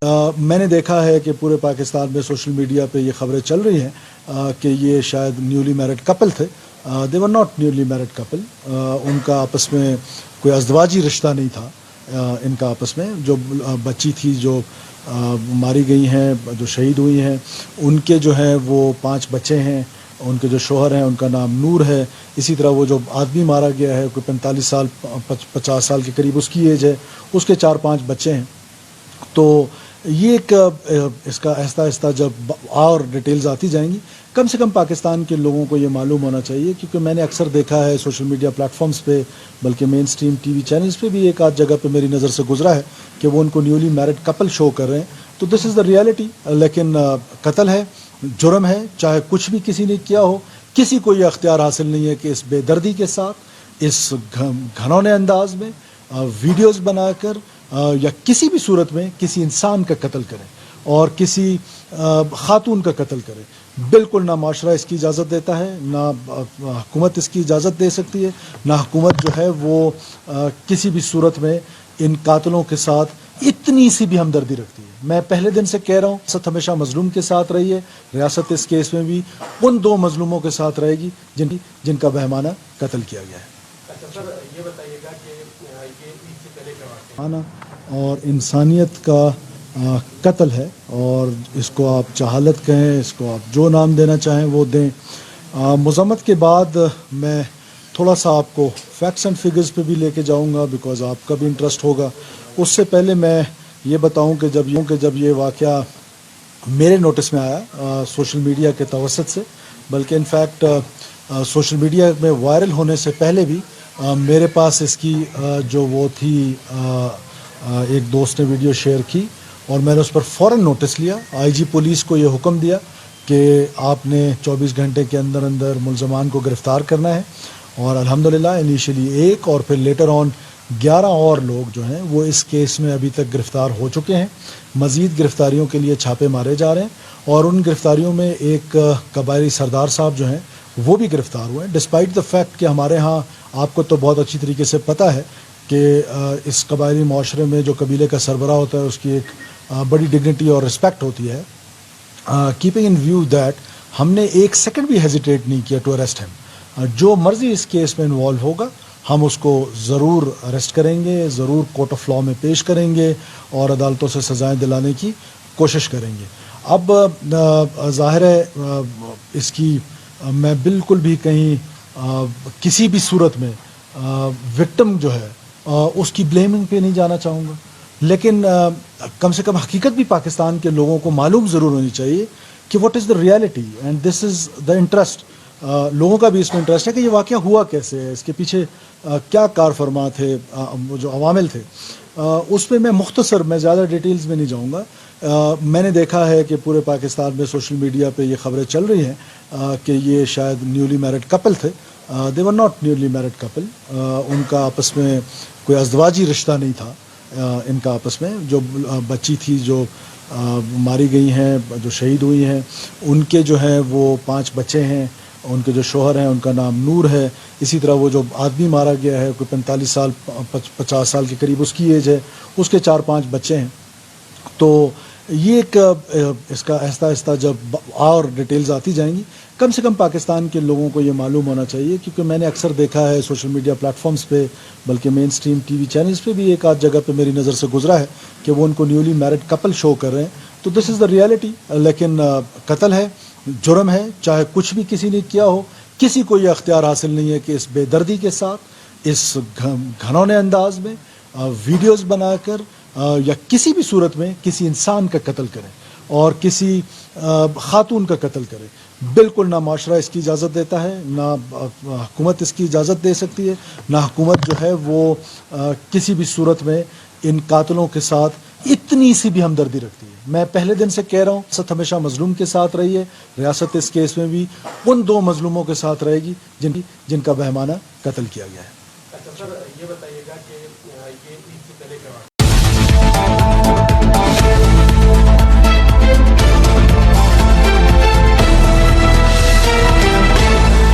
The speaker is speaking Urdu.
میں نے دیکھا ہے کہ پورے پاکستان میں سوشل میڈیا پہ یہ خبریں چل رہی ہیں کہ یہ شاید نیولی میرڈ کپل تھے. They were not newly married couple. ان کا آپس میں کوئی ازدواجی رشتہ نہیں تھا. ان کا آپس میں جو بچی تھی جو ماری گئی ہیں، جو شہید ہوئی ہیں، ان کے جو ہیں وہ 5 بچے ہیں. ان کے جو شوہر ہیں ان کا نام نور ہے. اسی طرح وہ جو آدمی مارا گیا ہے کوئی 45 سال 50 سال کے قریب اس کی ایج ہے، اس کے 4-5 بچے ہیں. تو یہ ایک اس کا آہستہ آہستہ جب اور ڈیٹیلز آتی جائیں گی، کم سے کم پاکستان کے لوگوں کو یہ معلوم ہونا چاہیے، کیونکہ میں نے اکثر دیکھا ہے سوشل میڈیا پلیٹ فارمز پہ، بلکہ مین سٹریم ٹی وی چینلز پہ بھی ایک آدھ جگہ پہ میری نظر سے گزرا ہے کہ وہ ان کو نیولی میرڈ کپل شو کر رہے ہیں. تو دس از دا ریالٹی. لیکن قتل ہے، جرم ہے، چاہے کچھ بھی کسی نے کیا ہو. کسی کو یہ اختیار حاصل نہیں ہے کہ اس بے دردی کے ساتھ، اس گھنونے انداز میں ویڈیوز بنا کر یا کسی بھی صورت میں کسی انسان کا قتل کرے اور کسی خاتون کا قتل کرے. بالکل نہ معاشرہ اس کی اجازت دیتا ہے، نہ حکومت اس کی اجازت دے سکتی ہے، نہ حکومت جو ہے وہ کسی بھی صورت میں ان قاتلوں کے ساتھ اتنی سی بھی ہمدردی رکھتی ہے. میں پہلے دن سے کہہ رہا ہوں، ریاست ہمیشہ مظلوم کے ساتھ رہی ہے. ریاست اس کیس میں بھی ان 2 مظلوموں کے ساتھ رہے گی جن کا بہیمانہ قتل کیا گیا ہے. سر یہ بتائیے گا کہ یہ عید سے پہلے کا واقعہ اور انسانیت کا قتل ہے، اور اس کو آپ جہالت کہیں، اس کو آپ جو نام دینا چاہیں وہ دیں. مذمت کے بعد میں تھوڑا سا آپ کو فیکٹس اینڈ فگرز پہ بھی لے کے جاؤں گا، بیکاز آپ کا بھی انٹرسٹ ہوگا. اس سے پہلے میں یہ بتاؤں کہ جب یہ واقعہ میرے نوٹس میں آیا سوشل میڈیا کے توسط سے، بلکہ انفیکٹ سوشل میڈیا میں وائرل ہونے سے پہلے بھی میرے پاس اس کی جو وہ تھی ایک دوست نے ویڈیو شیئر کی، اور میں نے اس پر فوراً نوٹس لیا. آئی جی پولیس کو یہ حکم دیا کہ آپ نے 24 گھنٹے کے اندر اندر ملزمان کو گرفتار کرنا ہے. اور الحمدللہ انیشلی 1 اور پھر لیٹر آن 11 اور لوگ جو ہیں وہ اس کیس میں ابھی تک گرفتار ہو چکے ہیں. مزید گرفتاریوں کے لیے چھاپے مارے جا رہے ہیں، اور ان گرفتاریوں میں ایک قبائلی سردار صاحب جو ہیں وہ بھی گرفتار ہوئے ہیں. ڈسپائٹ دا فیکٹ کہ ہمارے ہاں آپ کو تو بہت اچھی طریقے سے پتہ ہے کہ اس قبائلی معاشرے میں جو قبیلے کا سربراہ ہوتا ہے اس کی ایک بڑی ڈگنیٹی اور رسپیکٹ ہوتی ہے. کیپنگ ان ویو دیٹ ہم نے 1 سیکنڈ بھی ہیزیٹیٹ نہیں کیا ٹو اریسٹ ہم. جو مرضی اس کیس میں انوالو ہوگا ہم اس کو ضرور اریسٹ کریں گے، ضرور کورٹ آف لاء میں پیش کریں گے اور عدالتوں سے سزائیں دلانے کی کوشش کریں گے. اب ظاہر ہے اس کی میں بالکل بھی کہیں کسی بھی صورت میں وکٹم جو ہے اس کی بلیمنگ پہ نہیں جانا چاہوں گا، لیکن کم سے کم حقیقت بھی پاکستان کے لوگوں کو معلوم ضرور ہونی چاہیے کہ what is the reality and this is the interest. لوگوں کا بھی اس میں انٹرسٹ ہے کہ یہ واقعہ ہوا کیسے ہے، اس کے پیچھے کیا کار فرما تھے، جو عوامل تھے. اس میں مختصر میں زیادہ ڈیٹیلز میں نہیں جاؤں گا. میں نے دیکھا ہے کہ پورے پاکستان میں سوشل میڈیا پہ یہ خبریں چل رہی ہیں کہ یہ شاید نیولی میرڈ کپل تھے. They were not newly married couple. ان کا آپس میں کوئی ازدواجی رشتہ نہیں تھا. ان کا آپس میں جو بچی تھی جو ماری گئی ہیں، جو شہید ہوئی ہیں، ان کے جو ہیں وہ 5 بچے ہیں. ان کے جو شوہر ہیں ان کا نام نور ہے. اسی طرح وہ جو آدمی مارا گیا ہے کوئی 45 سال 50 سال کے قریب اس کی ایج ہے، اس کے 4-5 بچے ہیں. تو یہ ایک اس کا آہستہ آہستہ جب اور ڈیٹیلز آتی جائیں گی، کم سے کم پاکستان کے لوگوں کو یہ معلوم ہونا چاہیے، کیونکہ میں نے اکثر دیکھا ہے سوشل میڈیا پلیٹ فارمز پہ، بلکہ مین سٹریم ٹی وی چینلز پہ بھی ایک آدھ جگہ پہ میری نظر سے گزرا ہے کہ وہ ان کو نیولی میرڈ کپل شو کر رہے ہیں. تو دس از دا ریالٹی. لیکن قتل ہے، جرم ہے، چاہے کچھ بھی کسی نے کیا ہو. کسی کو یہ اختیار حاصل نہیں ہے کہ اس بے دردی کے ساتھ، اس گھنونے انداز میں ویڈیوز بنا کر یا کسی بھی صورت میں کسی انسان کا قتل کرے اور کسی خاتون کا قتل کرے. بالکل نہ معاشرہ اس کی اجازت دیتا ہے، نہ حکومت اس کی اجازت دے سکتی ہے، نہ حکومت جو ہے وہ کسی بھی صورت میں ان قاتلوں کے ساتھ اتنی سی بھی ہمدردی رکھتی ہے. میں پہلے دن سے کہہ رہا ہوں، ریاست ہمیشہ مظلوم کے ساتھ رہی ہے. ریاست اس کیس میں بھی ان 2 مظلوموں کے ساتھ رہے گی جن کا بہیمانہ قتل کیا گیا ہے. اچھا سر یہ بتائیے گا کہ